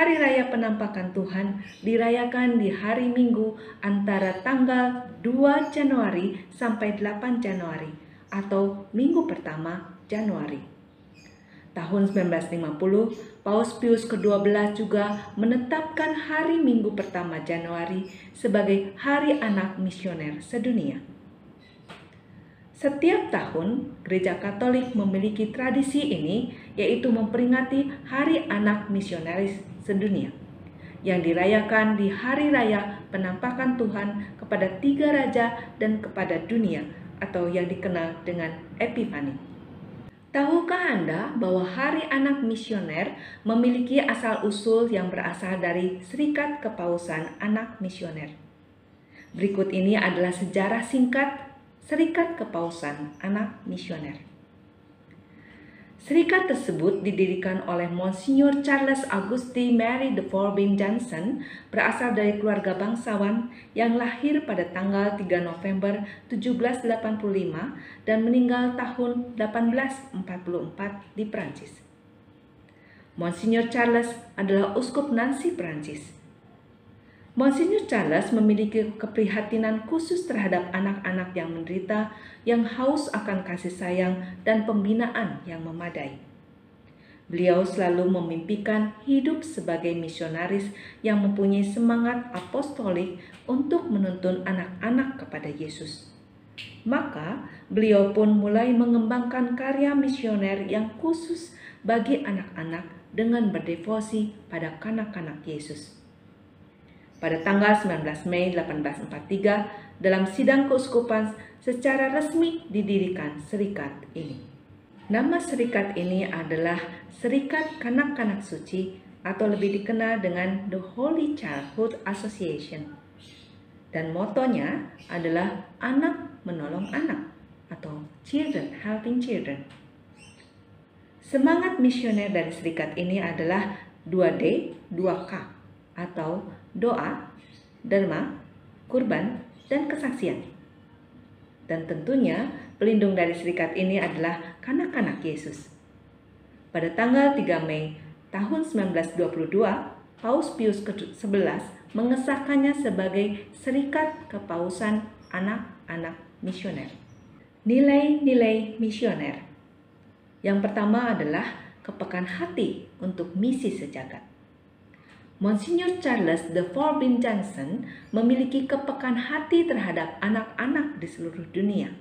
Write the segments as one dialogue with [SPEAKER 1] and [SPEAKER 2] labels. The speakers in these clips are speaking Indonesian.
[SPEAKER 1] Hari Raya Penampakan Tuhan dirayakan di hari Minggu antara tanggal 2 Januari sampai 8 Januari atau minggu pertama Januari. Tahun 1950, Paus Pius ke-12 juga menetapkan hari Minggu pertama Januari sebagai Hari Anak Misioner Sedunia. Setiap tahun, Gereja Katolik memiliki tradisi ini, yaitu memperingati Hari Anak Misionaris Sedunia, yang dirayakan di Hari Raya Penampakan Tuhan kepada 3 Raja dan kepada dunia, atau yang dikenal dengan Epifani. Tahukah Anda bahwa Hari Anak Misioner memiliki asal-usul yang berasal dari Serikat Kepausan Anak Misioner? Berikut ini adalah sejarah singkat Serikat Kepausan Anak Misioner. Serikat tersebut didirikan oleh Monsignor Charles Auguste Mary de Forbin Jansen, berasal dari keluarga bangsawan yang lahir pada tanggal 3 November 1785 dan meninggal tahun 1844 di Prancis. Monsignor Charles adalah uskup Nancy, Prancis. Monsignor Charles memiliki keprihatinan khusus terhadap anak-anak yang menderita, yang haus akan kasih sayang dan pembinaan yang memadai. Beliau selalu memimpikan hidup sebagai misionaris yang mempunyai semangat apostolik untuk menuntun anak-anak kepada Yesus. Maka, beliau pun mulai mengembangkan karya misioner yang khusus bagi anak-anak dengan berdevosi pada kanak-kanak Yesus. Pada tanggal 19 Mei 1843, dalam sidang keuskupan secara resmi didirikan serikat ini. Nama serikat ini adalah Serikat Kanak-kanak Suci atau lebih dikenal dengan The Holy Childhood Association. Dan motonya adalah anak menolong anak atau Children Helping Children. Semangat misioner dari serikat ini adalah 2D, 2K atau doa, dharma, kurban, dan kesaksian. Dan tentunya pelindung dari serikat ini adalah kanak-kanak Yesus. Pada tanggal 3 Mei tahun 1922, Paus Pius ke-11 mengesahkannya sebagai Serikat Kepausan Anak-anak Misioner. Nilai-nilai misioner. Yang pertama adalah kepekaan hati untuk misi sejagat. Monsignor Charles de Forbin Jansen memiliki kepekaan hati terhadap anak-anak di seluruh dunia.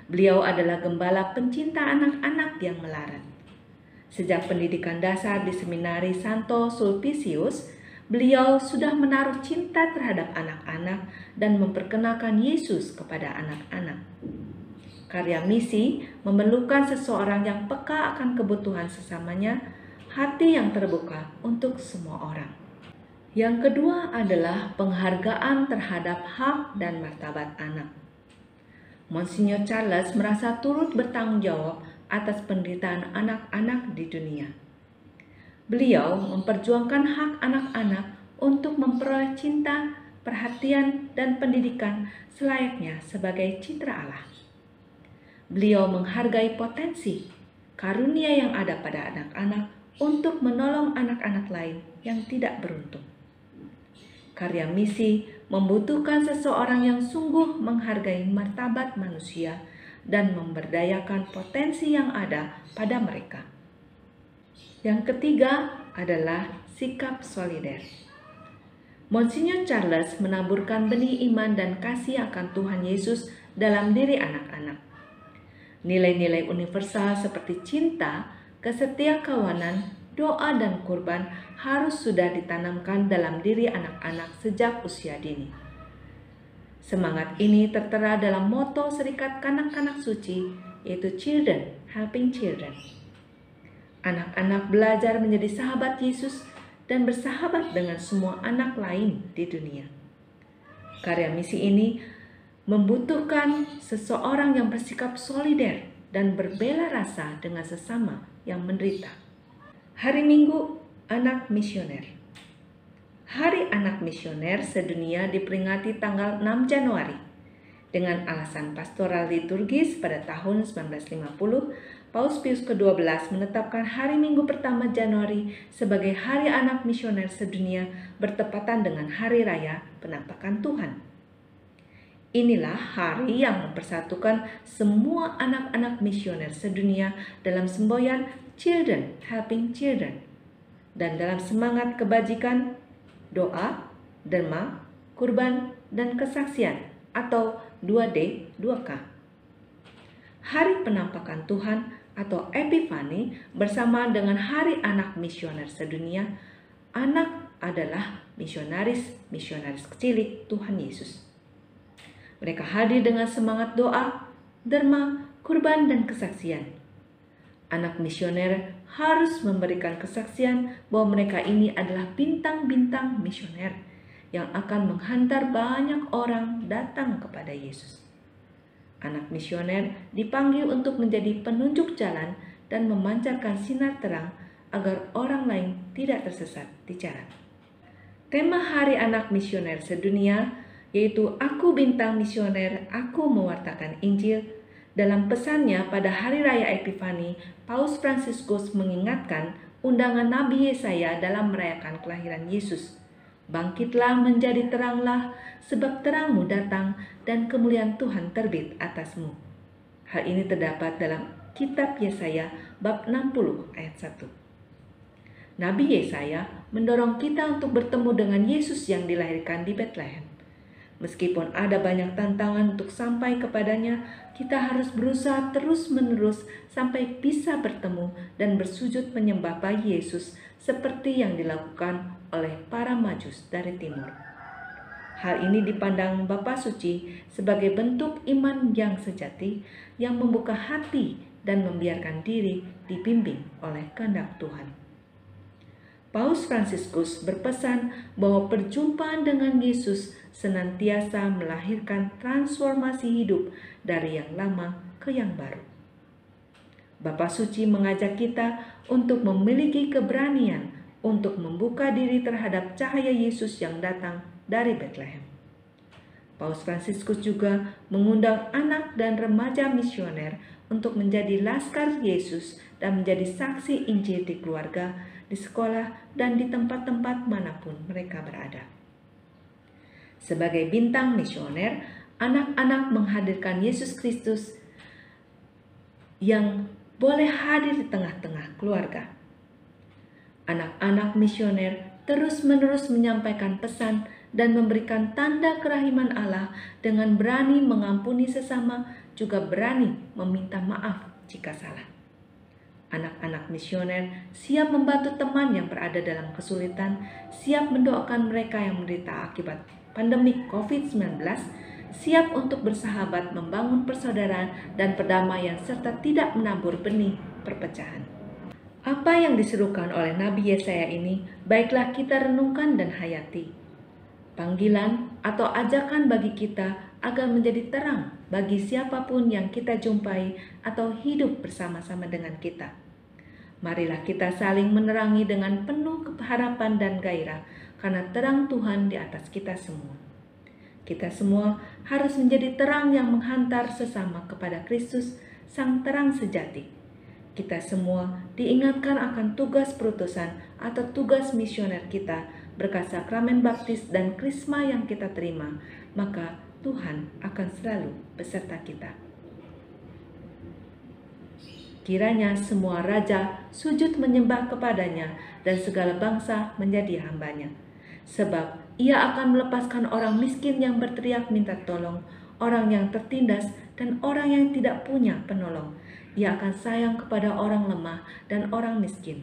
[SPEAKER 1] Beliau adalah gembala pencinta anak-anak yang melarat. Sejak pendidikan dasar di Seminari Santo Sulpicius, beliau sudah menaruh cinta terhadap anak-anak dan memperkenalkan Yesus kepada anak-anak. Karya misi memerlukan seseorang yang peka akan kebutuhan sesamanya, hati yang terbuka untuk semua orang. Yang kedua adalah penghargaan terhadap hak dan martabat anak. Monsignor Charles merasa turut bertanggung jawab atas penderitaan anak-anak di dunia. Beliau memperjuangkan hak anak-anak untuk memperoleh cinta, perhatian, dan pendidikan selayaknya sebagai citra Allah. Beliau menghargai potensi, karunia yang ada pada anak-anak untuk menolong anak-anak lain yang tidak beruntung. Karya misi membutuhkan seseorang yang sungguh menghargai martabat manusia dan memberdayakan potensi yang ada pada mereka. Yang ketiga adalah sikap solider. Monsignor Charles menaburkan benih iman dan kasih akan Tuhan Yesus dalam diri anak-anak. Nilai-nilai universal seperti cinta, kesetiakawanan, doa, dan kurban harus sudah ditanamkan dalam diri anak-anak sejak usia dini. Semangat ini tertera dalam moto Serikat Kanak-kanak Suci, yaitu Children Helping Children. Anak-anak belajar menjadi sahabat Yesus dan bersahabat dengan semua anak lain di dunia. Karya misi ini membutuhkan seseorang yang bersikap solider dan berbela rasa dengan sesama yang menderita. Hari Minggu Anak Misioner. Hari Anak Misioner sedunia diperingati tanggal 6 Januari. Dengan alasan pastoral liturgis pada tahun 1950, Paus Pius ke-12 menetapkan hari Minggu pertama Januari sebagai Hari Anak Misioner Sedunia bertepatan dengan Hari Raya Penampakan Tuhan. Inilah hari yang mempersatukan semua anak-anak misioner sedunia dalam semboyan Children Helping Children dan dalam semangat kebajikan, doa, derma, kurban, dan kesaksian atau 2D, 2K. Hari Penampakan Tuhan atau Epifani bersama dengan Hari Anak Misioner Sedunia, anak adalah misionaris kecilik Tuhan Yesus. Mereka hadir dengan semangat doa, derma, kurban, dan kesaksian. Anak misioner harus memberikan kesaksian bahwa mereka ini adalah bintang-bintang misioner yang akan menghantar banyak orang datang kepada Yesus. Anak misioner dipanggil untuk menjadi penunjuk jalan dan memancarkan sinar terang agar orang lain tidak tersesat di jalan. Tema Hari Anak Misioner Sedunia yaitu Aku Bintang Misioner, Aku Mewartakan Injil. Dalam pesannya pada Hari Raya Epifani, Paus Fransiskus mengingatkan undangan Nabi Yesaya dalam merayakan kelahiran Yesus. Bangkitlah menjadi teranglah, sebab terangmu datang dan kemuliaan Tuhan terbit atasmu. Hal ini terdapat dalam kitab Yesaya bab 60 ayat 1. Nabi Yesaya mendorong kita untuk bertemu dengan Yesus yang dilahirkan di Betlehem. Meskipun ada banyak tantangan untuk sampai kepadanya, kita harus berusaha terus-menerus sampai bisa bertemu dan bersujud menyembah bayi Yesus seperti yang dilakukan oleh para Majus dari timur. Hal ini dipandang Bapa Suci sebagai bentuk iman yang sejati yang membuka hati dan membiarkan diri dibimbing oleh kehendak Tuhan. Paus Fransiskus berpesan bahwa perjumpaan dengan Yesus senantiasa melahirkan transformasi hidup dari yang lama ke yang baru. Bapa Suci mengajak kita untuk memiliki keberanian untuk membuka diri terhadap cahaya Yesus yang datang dari Betlehem. Paus Fransiskus juga mengundang anak dan remaja misioner untuk menjadi laskar Yesus dan menjadi saksi Injil di keluarga, di sekolah, dan di tempat-tempat manapun mereka berada. Sebagai bintang misioner, anak-anak menghadirkan Yesus Kristus yang boleh hadir di tengah-tengah keluarga. Anak-anak misioner terus-menerus menyampaikan pesan dan memberikan tanda kerahiman Allah dengan berani mengampuni sesama, juga berani meminta maaf jika salah. Anak-anak misioner siap membantu teman yang berada dalam kesulitan, siap mendoakan mereka yang menderita akibat pandemi COVID-19, siap untuk bersahabat, membangun persaudaraan dan perdamaian, serta tidak menabur benih perpecahan. Apa yang diserukan oleh Nabi Yesaya ini, baiklah kita renungkan dan hayati. Panggilan atau ajakan bagi kita agar menjadi terang bagi siapapun yang kita jumpai atau hidup bersama-sama dengan kita. Marilah kita saling menerangi dengan penuh harapan dan gairah, karena terang Tuhan di atas kita semua. Kita semua harus menjadi terang yang menghantar sesama kepada Kristus, Sang Terang Sejati. Kita semua diingatkan akan tugas perutusan atau tugas misioner kita berkat sakramen baptis dan krisma yang kita terima, maka Tuhan akan selalu beserta kita. Kiranya semua raja sujud menyembah kepadanya dan segala bangsa menjadi hambanya. Sebab ia akan melepaskan orang miskin yang berteriak minta tolong, orang yang tertindas dan orang yang tidak punya penolong. Ia akan sayang kepada orang lemah dan orang miskin.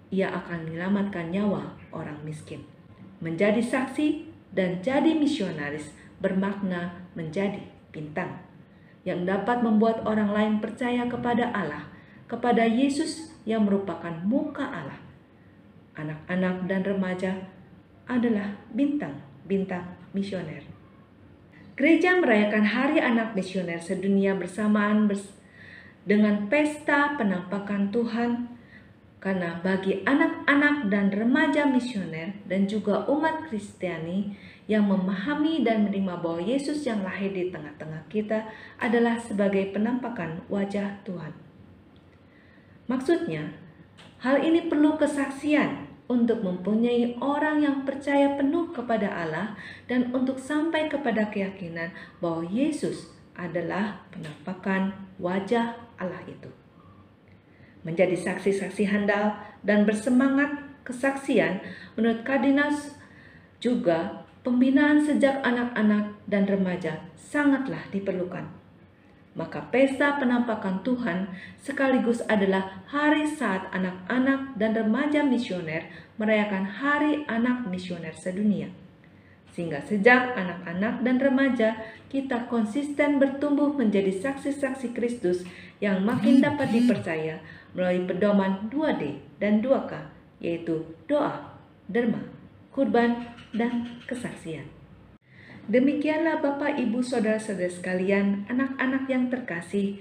[SPEAKER 1] Ia akan menyelamatkan nyawa orang miskin. Menjadi saksi dan jadi misionaris bermakna menjadi bintang yang dapat membuat orang lain percaya kepada Allah, kepada Yesus yang merupakan muka Allah. Anak-anak dan remaja adalah bintang-bintang misioner. Gereja merayakan Hari Anak Misioner Sedunia bersamaan dengan pesta penampakan Tuhan, karena bagi anak-anak dan remaja misioner dan juga umat Kristiani yang memahami dan menerima bahwa Yesus yang lahir di tengah-tengah kita adalah sebagai penampakan wajah Tuhan. Maksudnya, hal ini perlu kesaksian untuk mempunyai orang yang percaya penuh kepada Allah dan untuk sampai kepada keyakinan bahwa Yesus adalah penampakan wajah Allah itu. Menjadi saksi-saksi handal dan bersemangat kesaksian, menurut Kardinal juga pembinaan sejak anak-anak dan remaja sangatlah diperlukan. Maka pesta penampakan Tuhan sekaligus adalah hari saat anak-anak dan remaja misioner merayakan Hari Anak Misioner Sedunia. Sehingga sejak anak-anak dan remaja kita konsisten bertumbuh menjadi saksi-saksi Kristus yang makin dapat dipercaya melalui pedoman 2D dan 2K, yaitu doa, derma, kurban, dan kesaksian. Demikianlah Bapak, Ibu, Saudara-saudara sekalian, anak-anak yang terkasih,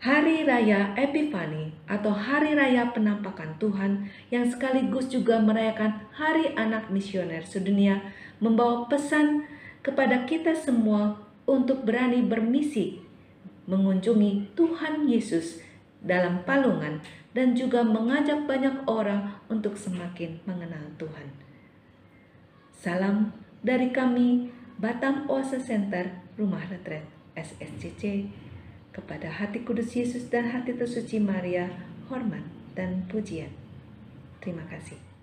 [SPEAKER 1] Hari Raya Epifani atau Hari Raya Penampakan Tuhan yang sekaligus juga merayakan Hari Anak Misioner Sedunia membawa pesan kepada kita semua untuk berani bermisi, mengunjungi Tuhan Yesus dalam palungan dan juga mengajak banyak orang untuk semakin mengenal Tuhan. Salam dari kami, Batam Oase Center, Rumah Retret SSCC, kepada Hati Kudus Yesus dan Hati Tersuci Maria, hormat dan pujian. Terima kasih.